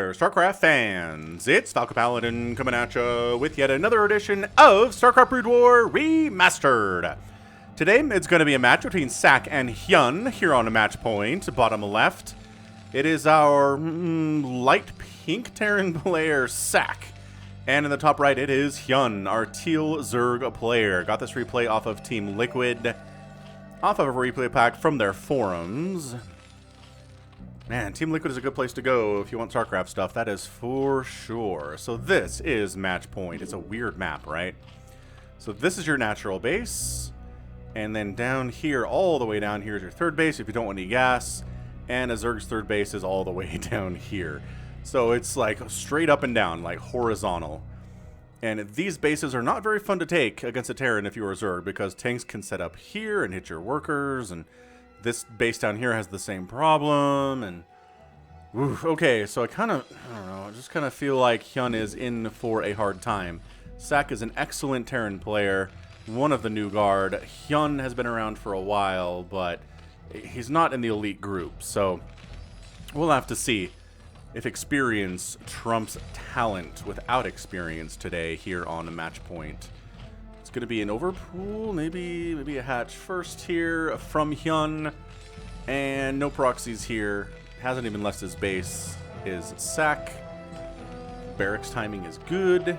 there, StarCraft fans. It's Falcon Paladin coming at you with yet another edition of StarCraft Brood War Remastered. Today, it's going to be a match between sSak and HyuN here on a match point, bottom left. It is our light pink Terran player, sSak. And in the top right, it is HyuN, our teal Zerg player. Got this replay off of Team Liquid, off of a replay pack from their forums. Man, Team Liquid is a good place to go if you want StarCraft stuff, that is for sure. So this is match point. It's a weird map, right? So this is your natural base, and then down here, all the way down here is your third base if you don't want any gas, and a Zerg's third base is all the way down here. So it's like straight up and down, like horizontal. And these bases are not very fun to take against a Terran if you're a Zerg, because tanks can set up here and hit your workers, and this base down here has the same problem, and okay, so I don't know, I just kind of feel like HyuN is in for a hard time. sSak is an excellent Terran player, one of the new guard. HyuN has been around for a while, but he's not in the elite group, so we'll have to see if experience trumps talent without experience today here on a match point. It's going to be an overpool, maybe a hatch first here from HyuN, and no proxies here. Hasn't even left his base. Is sSak. Barracks timing is good.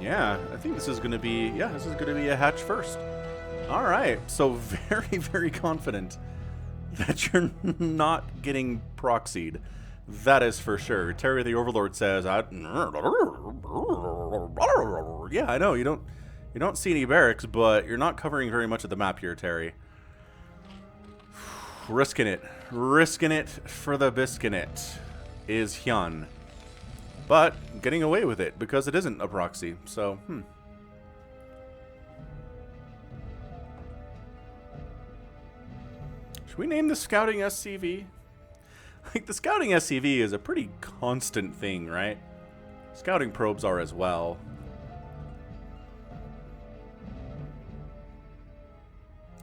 Yeah, I think this is going to be a hatch first. All right, so very, very confident that you're not getting proxied. That is for sure. Terry the Overlord says, yeah, I know you don't see any barracks, but you're not covering very much of the map here, Terry. Risking it for the biscuit is HyuN, but getting away with it because it isn't a proxy. So, should we name the scouting SCV? Like, the scouting SCV is a pretty constant thing, right? Scouting probes are as well.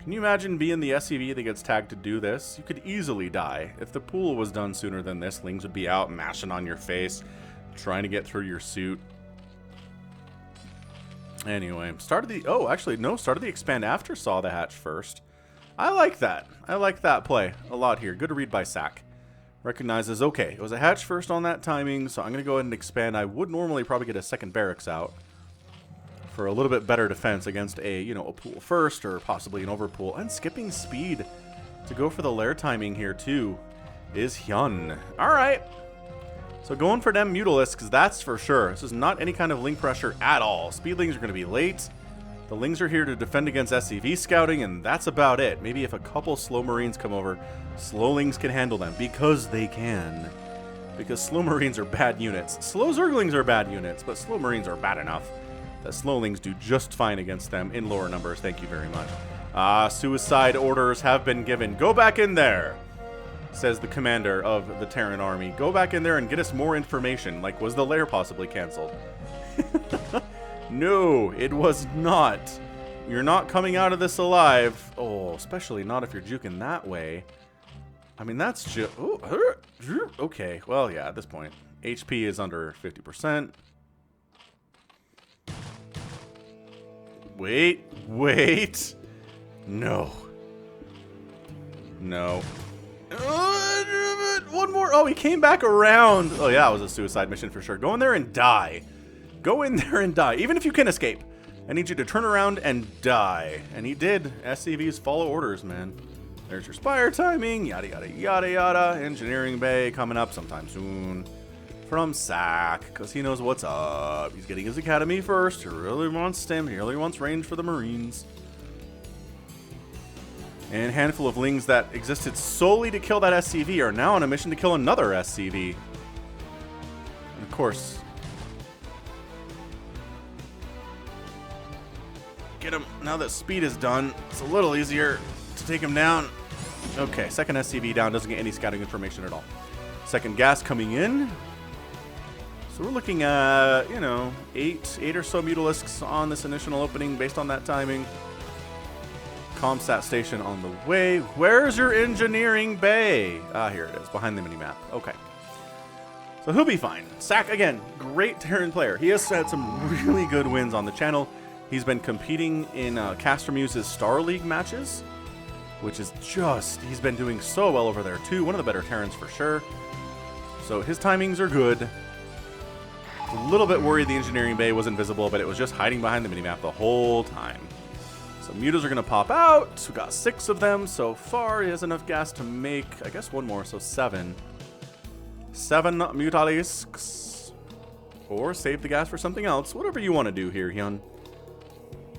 Can you imagine being the SCV that gets tagged to do this? You could easily die. If the pool was done sooner than this, Lings would be out mashing on your face, trying to get through your suit. Anyway, started the expand after saw the hatch first. I like that. I like that play a lot here. Good read by sSak. Recognizes, okay, it was a hatch first on that timing, so I'm going to go ahead and expand. I would normally probably get a second barracks out for a little bit better defense against a pool first or possibly an overpool. And skipping speed to go for the lair timing here too is HyuN. All right, so going for them Mutalisks, that's for sure. This is not any kind of link pressure at all. Speedlings are going to be late. The Lings are here to defend against SCV scouting, and that's about it. Maybe if a couple slow Marines come over, slow Lings can handle them, because they can. Because slow Marines are bad units. Slow Zerglings are bad units, but slow Marines are bad enough that slow Lings do just fine against them in lower numbers. Thank you very much. Suicide orders have been given. Go back in there, says the commander of the Terran army. Go back in there and get us more information. Like, was the lair possibly canceled? No, it was not. You're not coming out of this alive. Oh, especially not if you're juking that way. I mean, that's just... okay, well, yeah, at this point. HP is under 50%. Wait. No. One more. Oh, he came back around. Oh, yeah, it was a suicide mission for sure. Go in there and die. Go in there and die. Even if you can escape, I need you to turn around and die. And he did. SCVs follow orders, man. There's your spire timing. Yada, yada, yada, yada. Engineering bay coming up sometime soon from sSak, because he knows what's up. He's getting his academy first. He really wants stim. He really wants range for the Marines. And a handful of Lings that existed solely to kill that SCV are now on a mission to kill another SCV. And of course... get him. Now that speed is done, it's a little easier to take him down. Okay, second SCV down, doesn't get any scouting information at all. Second gas coming in. So we're looking at, 8 or so Mutalisks on this initial opening based on that timing. Comsat station on the way. Where's your engineering bay? Ah, here it is, behind the minimap. Okay. So he'll be fine. SSak, again, great Terran player. He has had some really good wins on the channel. He's been competing in Caster Muse's Star League matches, which is just, he's been doing so well over there too. One of the better Terrans for sure. So his timings are good. A little bit worried the engineering bay was invisible, but it was just hiding behind the minimap the whole time. So mutas are going to pop out. We got 6 of them so far. He has enough gas to make, I guess, 1 more, so 7. 7 Mutalisks. Or save the gas for something else. Whatever you want to do here, HyuN.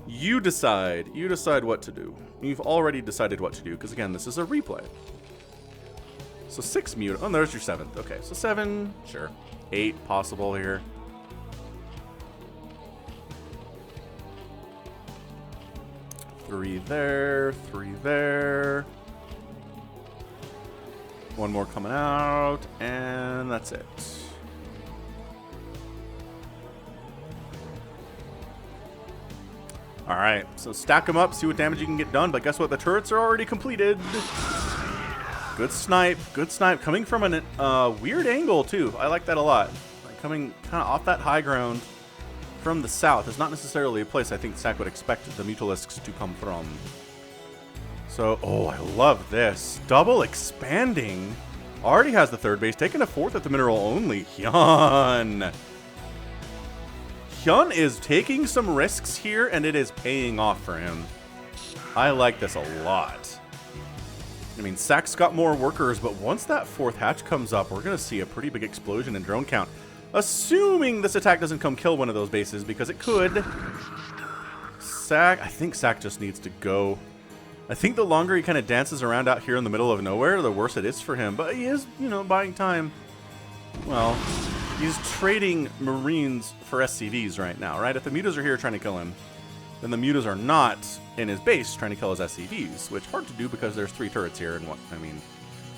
You decide. You decide what to do. You've already decided what to do, because again, this is a replay. So 6 muta. Oh, there's your 7th. Okay, so 7, sure. 8 possible here. Three there, 3 there. 1 more coming out, and that's it. Alright, so stack them up, see what damage you can get done, but guess what? The turrets are already completed. Good snipe, coming from a weird angle too. I like that a lot. Like coming kind of off that high ground from the south is not necessarily a place I think SSak would expect the Mutalisks to come from. So, oh, I love this. Double expanding. Already has the 3rd base, taking a 4th at the mineral only. HyuN. HyuN is taking some risks here, and it is paying off for him. I like this a lot. I mean, SSak's got more workers, but once that 4th hatch comes up, we're going to see a pretty big explosion in drone count. Assuming this attack doesn't come kill one of those bases, because it could. SSak, I think SSak just needs to go. I think the longer he kind of dances around out here in the middle of nowhere, the worse it is for him. But he is, you know, buying time. Well, he's trading Marines for SCVs right now, right? If the mutas are here trying to kill him, then the mutas are not in his base trying to kill his SCVs, which is hard to do because there's 3 turrets here and what, I mean,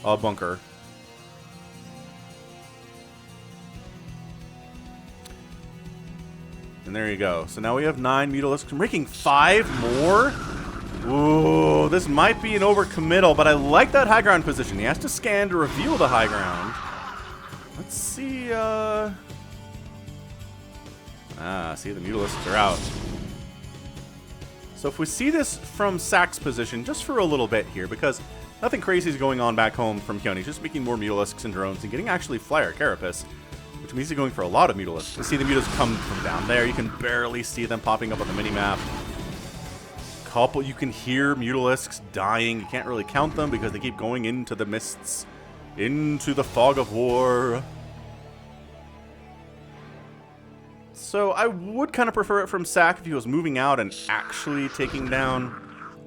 a bunker. And there you go. So now we have 9 Mutalisks. We're making 5 more? Ooh, this might be an overcommittal, but I like that high ground position. He has to scan to reveal the high ground. Let's see, see, the Mutalisks are out. So if we see this from SSak's position, just for a little bit here, because nothing crazy is going on back home from HyuN. He's just making more Mutalisks and drones and getting actually Flyer Carapace, which means he's going for a lot of Mutalisks. You see the mutas come from down there. You can barely see them popping up on the minimap. You can hear Mutalisks dying. You can't really count them because they keep going into the mists, into the fog of war. So I would kind of prefer it from SSak if he was moving out and actually taking down,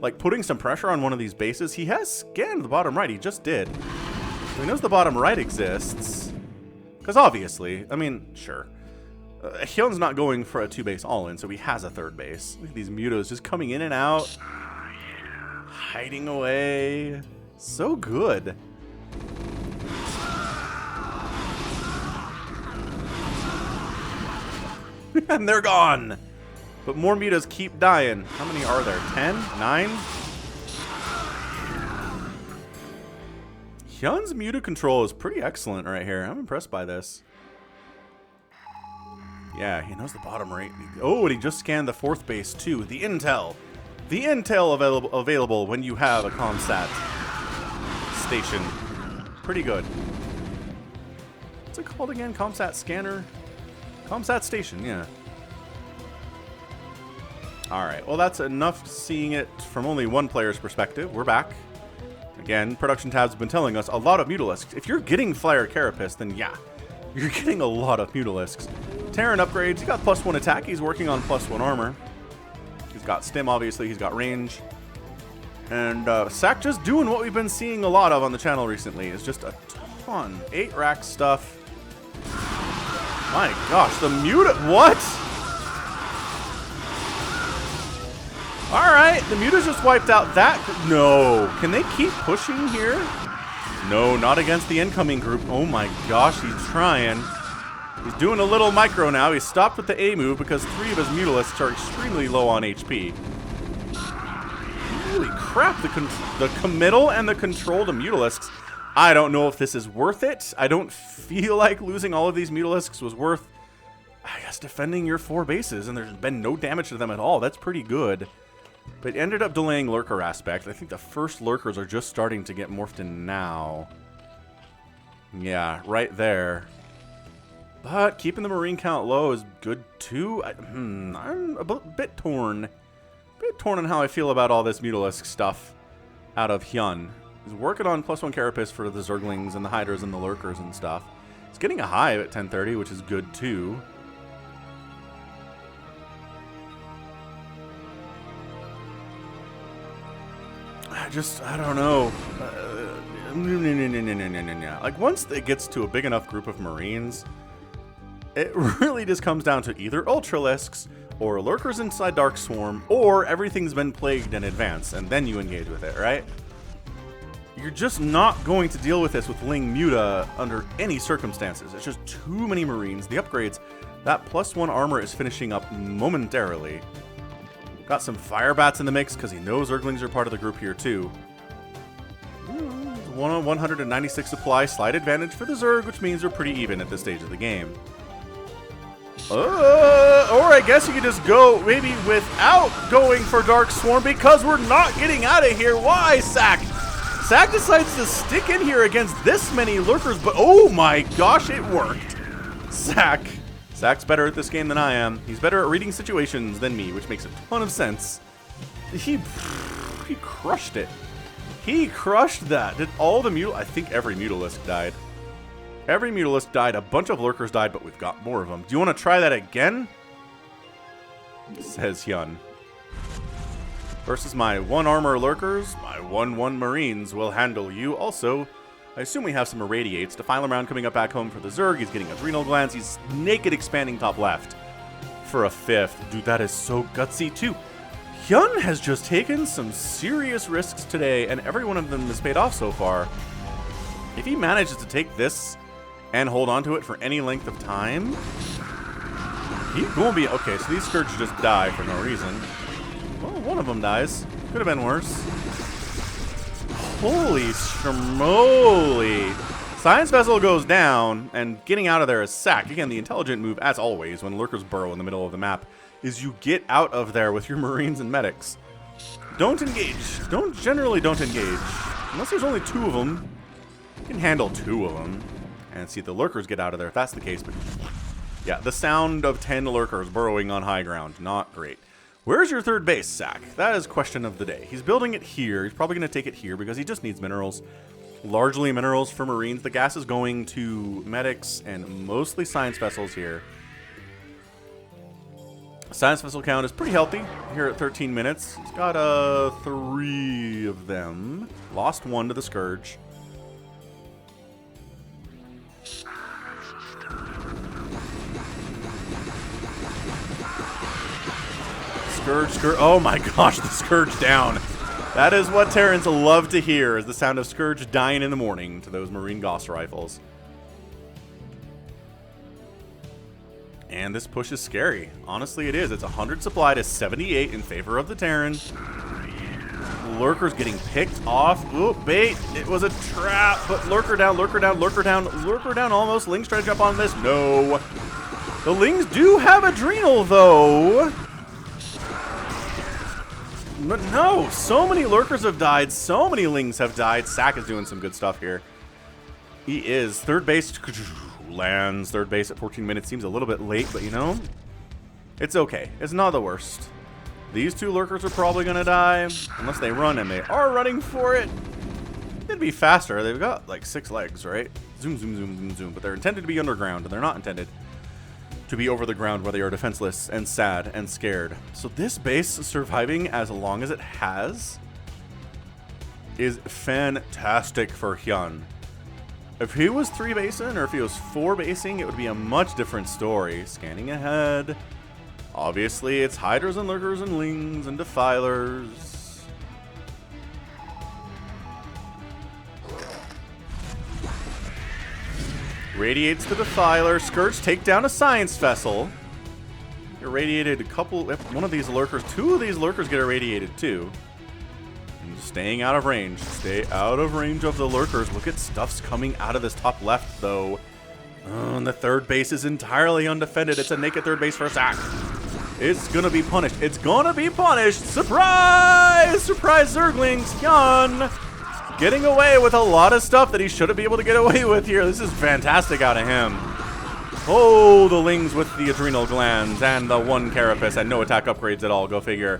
like putting some pressure on one of these bases. He has scanned the bottom right. He just did. So he knows the bottom right exists. Because obviously, I mean, sure. HyuN's not going for a 2-base all-in, so he has a 3rd base. Look at these mutas just coming in and out. Hiding away. So good. And they're gone. But more mutas keep dying. How many are there? 10? 9? HyuN's muta control is pretty excellent right here. I'm impressed by this. Yeah, he knows the bottom right. Oh, and he just scanned the 4th base too. The intel. The intel available when you have a ComSat station. Pretty good. What's it called again? ComSat scanner? ComSat station, yeah. Alright, well that's enough seeing it from only one player's perspective. We're back. Again, production tabs have been telling us a lot of Mutalisks. If you're getting Flyer Carapace, then yeah, you're getting a lot of Mutalisks. Terran upgrades, he got +1 attack, he's working on +1 armor. He's got stim, obviously, he's got range. And SSak just doing what we've been seeing a lot of on the channel recently, is just a ton. 8 rack stuff. My gosh, the muta, what? Alright, the mutas just wiped out that, no. Can they keep pushing here? No, not against the incoming group. Oh my gosh, he's trying. He's doing a little micro now. He stopped with the A move because 3 of his Mutalisks are extremely low on HP. Holy crap, the committal and the control to Mutalisks I don't know if this is worth it. I don't feel like losing all of these Mutalisks was worth, I guess, defending your 4 bases, and there's been no damage to them at all. That's pretty good. But it ended up delaying Lurker aspect. I think the first Lurkers are just starting to get morphed in now. Yeah, right there. But keeping the Marine count low is good too. I'm a bit torn. On how I feel about all this Mutalisk stuff out of HyuN. He's working on +1 Carapace for the Zerglings and the Hydras and the Lurkers and stuff. He's getting a hive at 1030, which is good too. I don't know. Like, once it gets to a big enough group of Marines, it really just comes down to either Ultralisks or Lurkers inside Dark Swarm, or everything's been plagued in advance, and then you engage with it, right? You're just not going to deal with this with Ling Muta under any circumstances. It's just too many Marines. The upgrades, that +1 armor is finishing up momentarily. Got some Fire Bats in the mix because he knows Zerglings are part of the group here too. 196 supply, slight advantage for the Zerg, which means we're pretty even at this stage of the game. Or I guess you could just go maybe without going for Dark Swarm because we're not getting out of here. Why, SSak? SSak decides to stick in here against this many Lurkers, but oh my gosh, it worked. SSak's better at this game than I am. He's better at reading situations than me, which makes a ton of sense. He crushed it. He crushed that. Did all the I think every Mutalisk died. Every Mutalisk died. A bunch of Lurkers died, but we've got more of them. Do you want to try that again? Says HyuN. Versus my 1 armor Lurkers, my 1/1 Marines will handle you. Also, I assume we have some Irradiates. Defiler round coming up back home for the Zerg. He's getting Adrenal Glands. He's naked expanding top left for a 5th. Dude, that is so gutsy too. HyuN has just taken some serious risks today, and every one of them has paid off so far. If he manages to take this and hold on to it for any length of time, he's going to be... Okay, so these Scourge just die for no reason. Well, one of them dies. Could have been worse. Holy schmoly. Science Vessel goes down, and getting out of there is SSak. Again, the intelligent move, as always, when Lurkers burrow in the middle of the map, is you get out of there with your Marines and Medics. Don't engage. Generally don't engage. Unless there's only 2 of them. You can handle 2 of them. And see if the Lurkers get out of there if that's the case. But yeah, the sound of 10 Lurkers burrowing on high ground. Not great. Where's your 3rd base, SSak? That is question of the day. He's building it here. He's probably going to take it here because he just needs minerals. Largely minerals for Marines. The gas is going to Medics and mostly Science Vessels here. Science Vessel count is pretty healthy here at 13 minutes. He's got 3 of them. Lost 1 to the Scourge. Scourge. Oh my gosh, the Scourge down. That is what Terrans love to hear, is the sound of Scourge dying in the morning to those Marine Gauss rifles. And this push is scary. Honestly, it is. It's 100 supply to 78 in favor of the Terran. Lurker's getting picked off. Ooh, bait. It was a trap, but Lurker down, Lurker down, Lurker down, Lurker down almost. Lings try to jump on this. No. The Lings do have Adrenal, though. But no, so many Lurkers have died. So many Lings have died. SSak is doing some good stuff here. He is. 3rd base lands. 3rd base at 14 minutes. Seems a little bit late, but you know, it's okay. It's not the worst. These 2 Lurkers are probably going to die. Unless they run, and they are running for it. It'd be faster. They've got like 6 legs, right? Zoom, zoom, zoom, zoom, zoom. But they're intended to be underground, and they're not intended to be over the ground where they are defenseless and sad and scared. So this base surviving as long as it has is fantastic for HyuN. If he was 3 basing or if he was 4 basing, it would be a much different story. Scanning ahead. Obviously, it's Hydras and Lurkers and Lings and Defilers. Radiates the Defiler. Scourge take down a Science Vessel. Irradiated a couple. One of these Lurkers. 2 of these Lurkers get irradiated too. Staying out of range. Stay out of range of the lurkers. Look at stuffs coming out of this top left, though. And the third base is entirely undefended. It's a naked third base for sSak. It's gonna be punished. It's gonna be punished. Surprise! Surprise, Zerglings. HyuN getting away with a lot of stuff that he shouldn't be able to get away with here. This is fantastic out of him. Oh, the Lings with the adrenal glands and the one carapace and no attack upgrades at all. Go figure.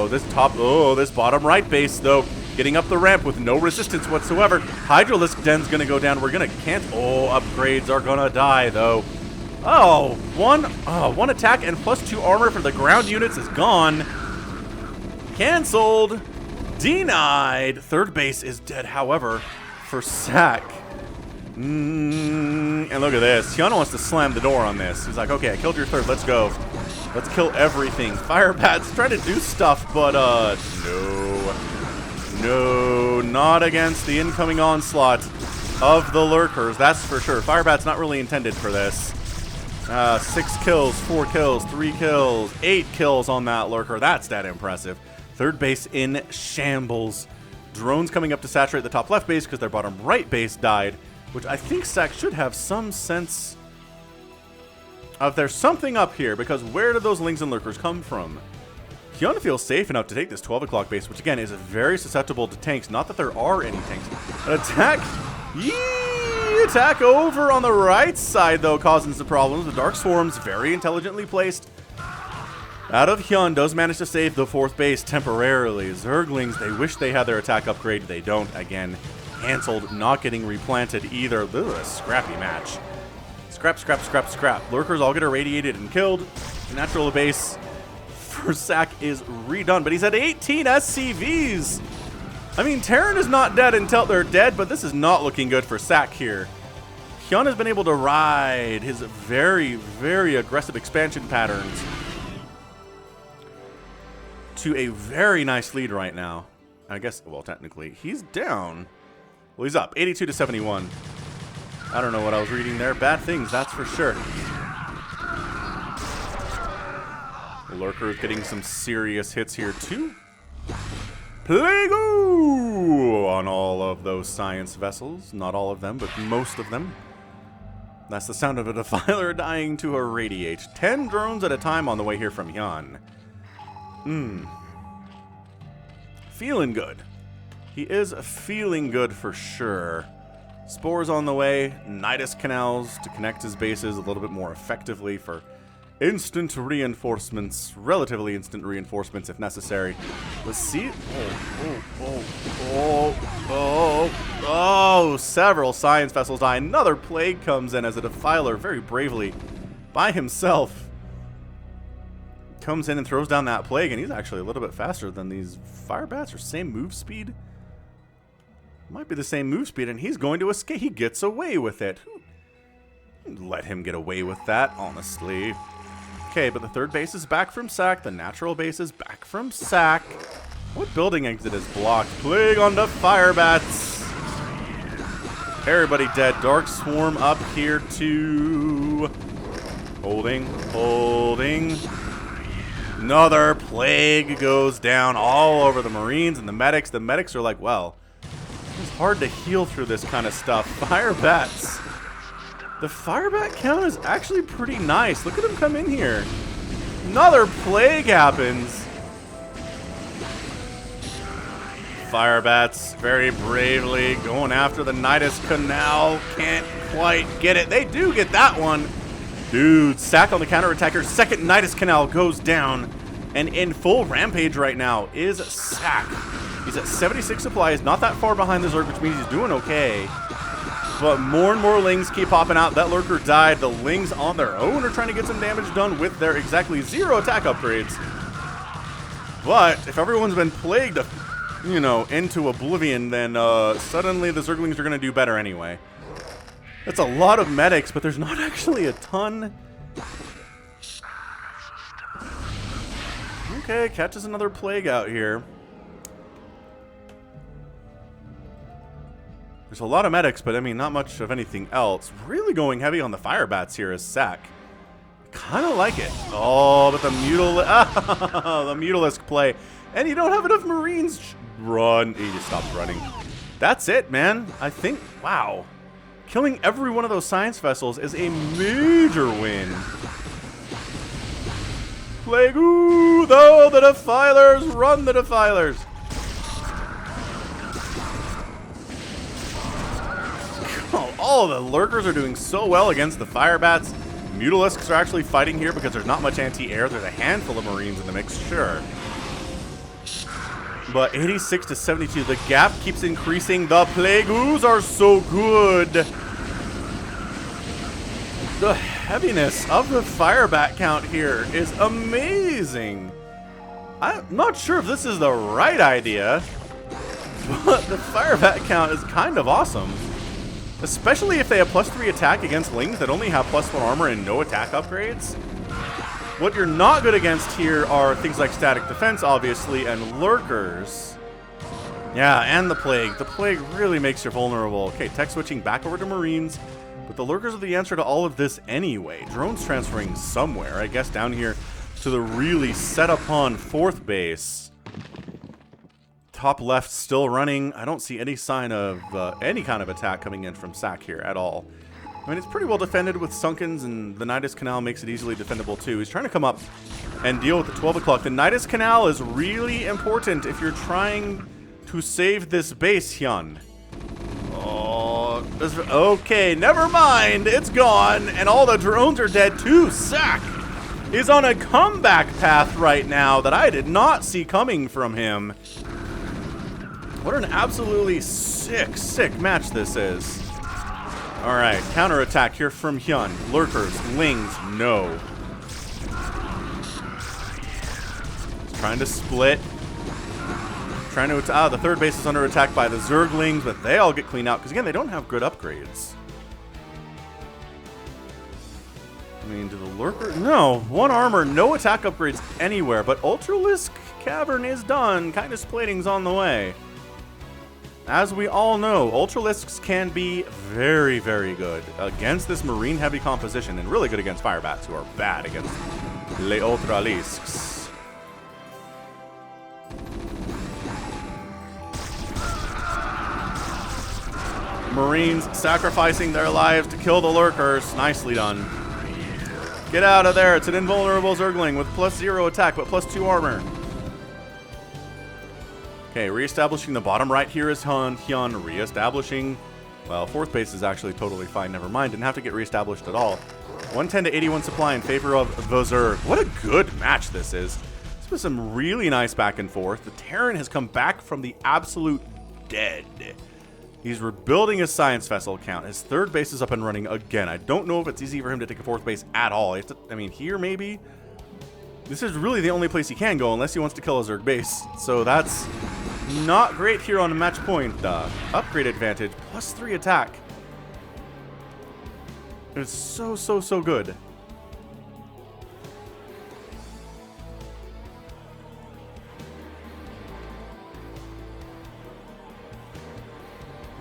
This bottom right base, though, getting up the ramp with no resistance whatsoever. Hydralisk Den's gonna go down. We're gonna can't. Oh, upgrades are gonna die, though. Oh, one attack and +2 armor for the ground units is gone. Cancelled. Denied. Third base is dead, however, for sSak. And look at this. HyuN wants to slam the door on this. He's like, okay, I killed your third. Let's go. Let's kill everything. Firebat's trying to do stuff, but no, not against the incoming onslaught of the lurkers. That's for sure. Firebat's not really intended for this. 6 kills, 4 kills, 3 kills, 8 kills on that lurker. That's that impressive. Third base in shambles. Drones coming up to saturate the top left base because their bottom right base died, which I think sSak should have some sense of there's something up here, because where do those Lings and lurkers come from? HyuN feels safe enough to take this 12 o'clock base, which again is very susceptible to tanks. Not that there are any tanks. An attack, attack over on the right side, though, causing some problems. The Dark Swarm's very intelligently placed. Out of HyuN does manage to save the fourth base temporarily. Zerglings, they wish they had their attack upgrade. They don't. Again, canceled, not getting replanted either. This is a scrappy match. Scrap, scrap, scrap, scrap. Lurkers all get irradiated and killed. The natural base for sSak is redone, but he's at 18 SCVs. I mean, Terran is not dead until they're dead, but this is not looking good for sSak here. HyuN has been able to ride his very, very aggressive expansion patterns to a very nice lead right now. I guess, well, technically, he's down. Well, he's up, 82 to 71. I don't know what I was reading there. Bad things, that's for sure. Lurker getting some serious hits here, too. Plague-o on all of those science vessels. Not all of them, but most of them. That's the sound of a Defiler dying to irradiate. 10 drones at a time on the way here from HyuN. Feeling good. He is feeling good for sure. Spores on the way. Nidus canals to connect his bases a little bit more effectively for instant reinforcements. Relatively instant reinforcements if necessary. Let's see. Oh, several science vessels die. Another plague comes in as a Defiler very bravely by himself comes in and throws down that plague, and he's actually a little bit faster than these Firebats, or same move speed. Might be the same move speed, and he's going to escape. He gets away with it. Let him get away with that, honestly. Okay, but the third base is back from sSak. The natural base is back from sSak. What building exit is blocked? Plague on the Firebats. Everybody dead. Dark Swarm up here too. Holding, holding. Another plague goes down all over the Marines and the medics. The medics are like, well, it's hard to heal through this kind of stuff. Firebats. The Firebat count is actually pretty nice. Look at him come in here. Another plague happens. Firebats very bravely going after the Nidus Canal. Can't quite get it. They do get that one. Dude, sSak on the counterattacker. Second Nidus Canal goes down. And in full rampage right now is sSak. He's at 76 supplies, not that far behind the Zerg, which means he's doing okay. But more and more Lings keep popping out. That lurker died. The Lings on their own are trying to get some damage done with their exactly 0 attack upgrades. But if everyone's been plagued, you know, into oblivion, then suddenly the Zerglings are going to do better anyway. That's a lot of medics, but there's not actually a ton. Okay, catches another plague out here. There's a lot of medics, but I mean, not much of anything else. Really going heavy on the Firebats here is sSak. Kind of like it. Oh, but the Mutalisk play And you don't have enough Marines. Run. He just stops running. That's it, man. I think, wow. Killing every one of those science vessels is a major win. Plague, ooh, though, the Defilers, run the Defilers. Oh, all the Lurkers are doing so well against the Firebats. Mutalisks are actually fighting here because there's not much anti-air. There's a handful of Marines in the mix, sure. But 86 to 72, the gap keeps increasing. The Plague Ooze are so good. The heaviness of the Firebat count here is amazing. I'm not sure if this is the right idea, but the Firebat count is kind of awesome. Especially if they have +3 attack against Lings that only have +1 armor and no attack upgrades. What you're not good against here are things like static defense, obviously, and Lurkers. Yeah, and the Plague. The Plague really makes you vulnerable. Okay, tech switching back over to Marines. But the Lurkers are the answer to all of this anyway. Drones transferring somewhere, I guess down here to the really set upon 4th base. Top left still running. I don't see any sign of any kind of attack coming in from SSak here at all. I mean, it's pretty well defended with Sunkens, and the Nidus Canal makes it easily defendable too. He's trying to come up and deal with the 12 o'clock. The Nidus Canal is really important if you're trying to save this base, HyuN. Oh, okay, never mind. It's gone, and all the drones are dead too. SSak is on a comeback path right now that I did not see coming from him. What an absolutely sick, sick match this is. All right, counterattack here from HyuN. Lurkers, Lings, no. He's trying to split. Trying to, the 3rd base is under attack by the Zerglings, but they all get cleaned out, because again, they don't have good upgrades. I mean, do the Lurker? No, 1 armor, no attack upgrades anywhere, but Ultralisk Cavern is done. Kind of splitting's on the way. As we all know, Ultralisks can be very, very good against this Marine-heavy composition, and really good against Firebats, who are bad against Les Ultralisks. Marines sacrificing their lives to kill the Lurkers. Nicely done. Get out of there. It's an invulnerable Zergling with +0 attack, but +2 armor. Okay, reestablishing the bottom right here is HyuN. Reestablishing, well, 4th base is actually totally fine. Never mind. Didn't have to get reestablished at all. 110 to 81 supply in favor of the Zerg. What a good match this is. This was some really nice back and forth. The Terran has come back from the absolute dead. He's rebuilding his science vessel count. His 3rd base is up and running again. I don't know if it's easy for him to take a 4th base at all. I mean, here maybe. This is really the only place he can go unless he wants to kill a Zerg base. So that's not great here on a match point. Upgrade advantage, +3 attack. It's so, so, so good.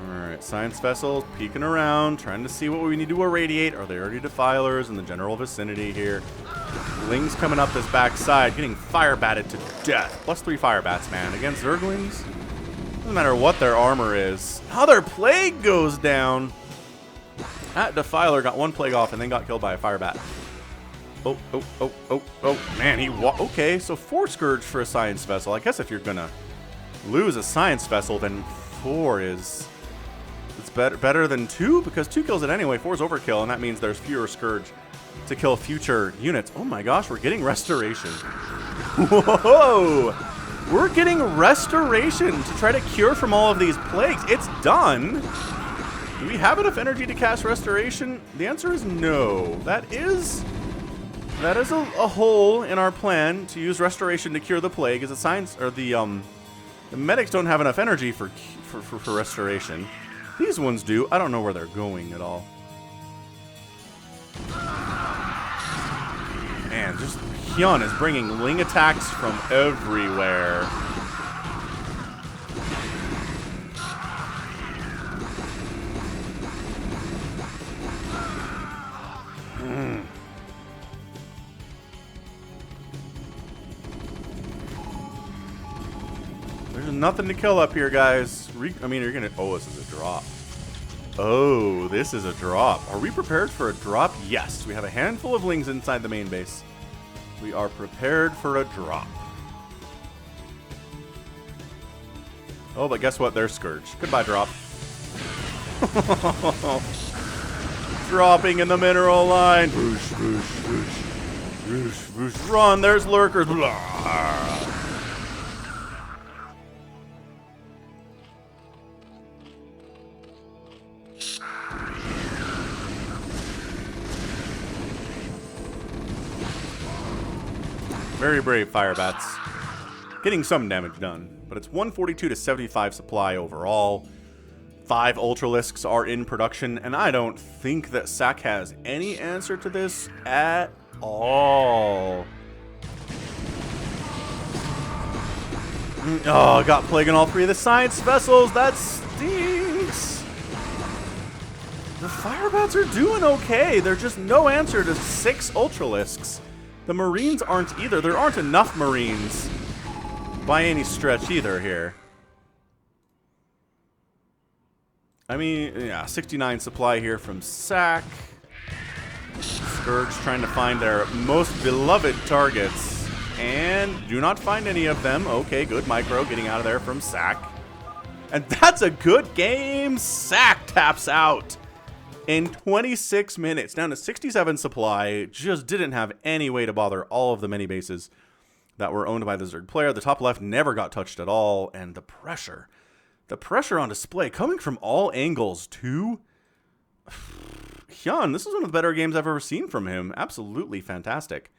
Alright, science vessels peeking around, trying to see what we need to irradiate. Are there already Defilers in the general vicinity here? Lings coming up this backside, getting fire-batted to death. +3 Firebats, man. Against Zerglings, doesn't matter what their armor is. Another Plague goes down. That Defiler got 1 Plague off and then got killed by a Firebat. Oh, man, okay, so 4 Scourge for a Science Vessel. I guess if you're gonna lose a Science Vessel, then 4 is... It's better than 2, because 2 kills it anyway. 4 is overkill, and that means there's fewer Scourge to kill future units. Oh my gosh, we're getting Restoration. Whoa! We're getting Restoration to try to cure from all of these plagues. It's done. Do we have enough energy to cast Restoration? The answer is no. That is a hole in our plan to use Restoration to cure the plague. As a science, or the medics don't have enough energy for Restoration. These ones do. I don't know where they're going at all. Man, just HyuN is bringing Ling attacks from everywhere. There's nothing to kill up here, guys. I mean, you're gonna... Oh, this is a drop. Oh, this is a drop. Are we prepared for a drop? Yes. We have a handful of lings inside the main base. We are prepared for a drop. Oh, but guess what? There's Scourge. Goodbye, drop. Dropping in the mineral line. Boosh, boosh, boosh. Boosh, boosh. Run, there's lurkers. Blah. Very brave Firebats. Getting some damage done. But it's 142 to 75 supply overall. 5 Ultralisks are in production. And I don't think that sSak has any answer to this at all. Oh, got Plague on all 3 of the science vessels. That stinks. The Firebats are doing okay. There's just no answer to 6 Ultralisks. The Marines aren't either. There aren't enough Marines by any stretch either here. I mean, yeah, 69 supply here from sSak. Scourge trying to find their most beloved targets. And do not find any of them. Okay, good micro getting out of there from sSak. And that's a good game. sSak taps out in 26 minutes, down to 67 supply. Just didn't have any way to bother all of the mini bases that were owned by the Zerg player. The top left never got touched at all, and the pressure on display coming from all angles too. HyuN, this is one of the better games I've ever seen from him. Absolutely fantastic.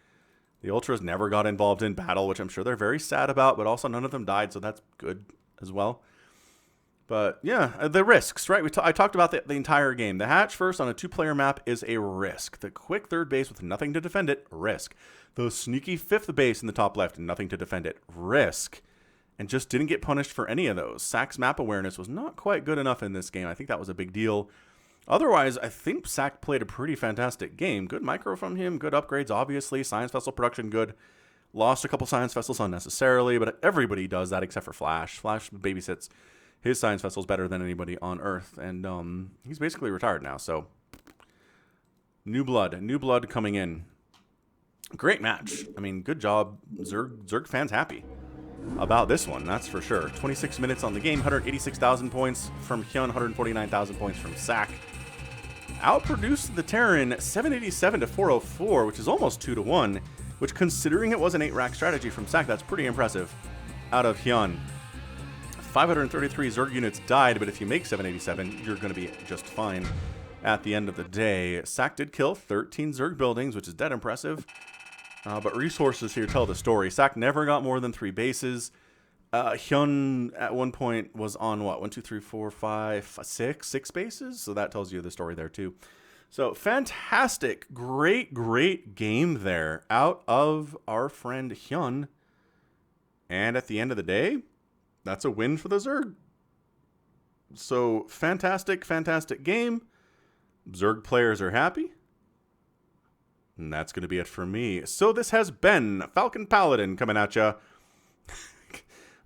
The Ultras never got involved in battle, which I'm sure they're very sad about, but also none of them died, so that's good as well. But yeah, the risks, right? I talked about the entire game. The hatch first on a 2-player map is a risk. The quick third base with nothing to defend it, risk. The sneaky 5th base in the top left, nothing to defend it, risk. And just didn't get punished for any of those. sSak's map awareness was not quite good enough in this game. I think that was a big deal. Otherwise, I think sSak played a pretty fantastic game. Good micro from him, good upgrades, obviously. Science Vessel production, good. Lost a couple Science Vessels unnecessarily, but everybody does that except for Flash. Flash babysits his Science Vessel's better than anybody on Earth, and he's basically retired now, so new blood coming in. Great match. I mean, good job. Zerg fans happy about this one, that's for sure. 26 minutes on the game, 186,000 points from HyuN, 149,000 points from sSak. Outproduced the Terran 787 to 404, which is almost 2-to-1, which, considering it was an 8-rack strategy from sSak, that's pretty impressive out of HyuN. 533 Zerg units died, but if you make 787, you're going to be just fine at the end of the day. sSak did kill 13 Zerg buildings, which is dead impressive. But resources here tell the story. sSak never got more than 3 bases. HyuN at one point was on, what, 1, 2, 3, 4, 5, 6 bases? So that tells you the story there too. So fantastic, great game there out of our friend HyuN. And at the end of the day, that's a win for the Zerg. So fantastic game. Zerg players are happy. And that's going to be it for me. So this has been Falcon Paladin coming at you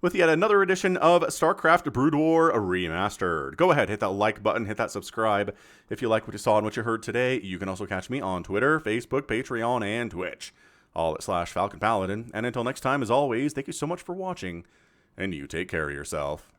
with yet another edition of StarCraft Brood War Remastered. Go ahead, hit that like button, hit that subscribe. If you like what you saw and what you heard today, you can also catch me on Twitter, Facebook, Patreon, and Twitch. All at /Falcon Paladin. And until next time, as always, thank you so much for watching. And you take care of yourself.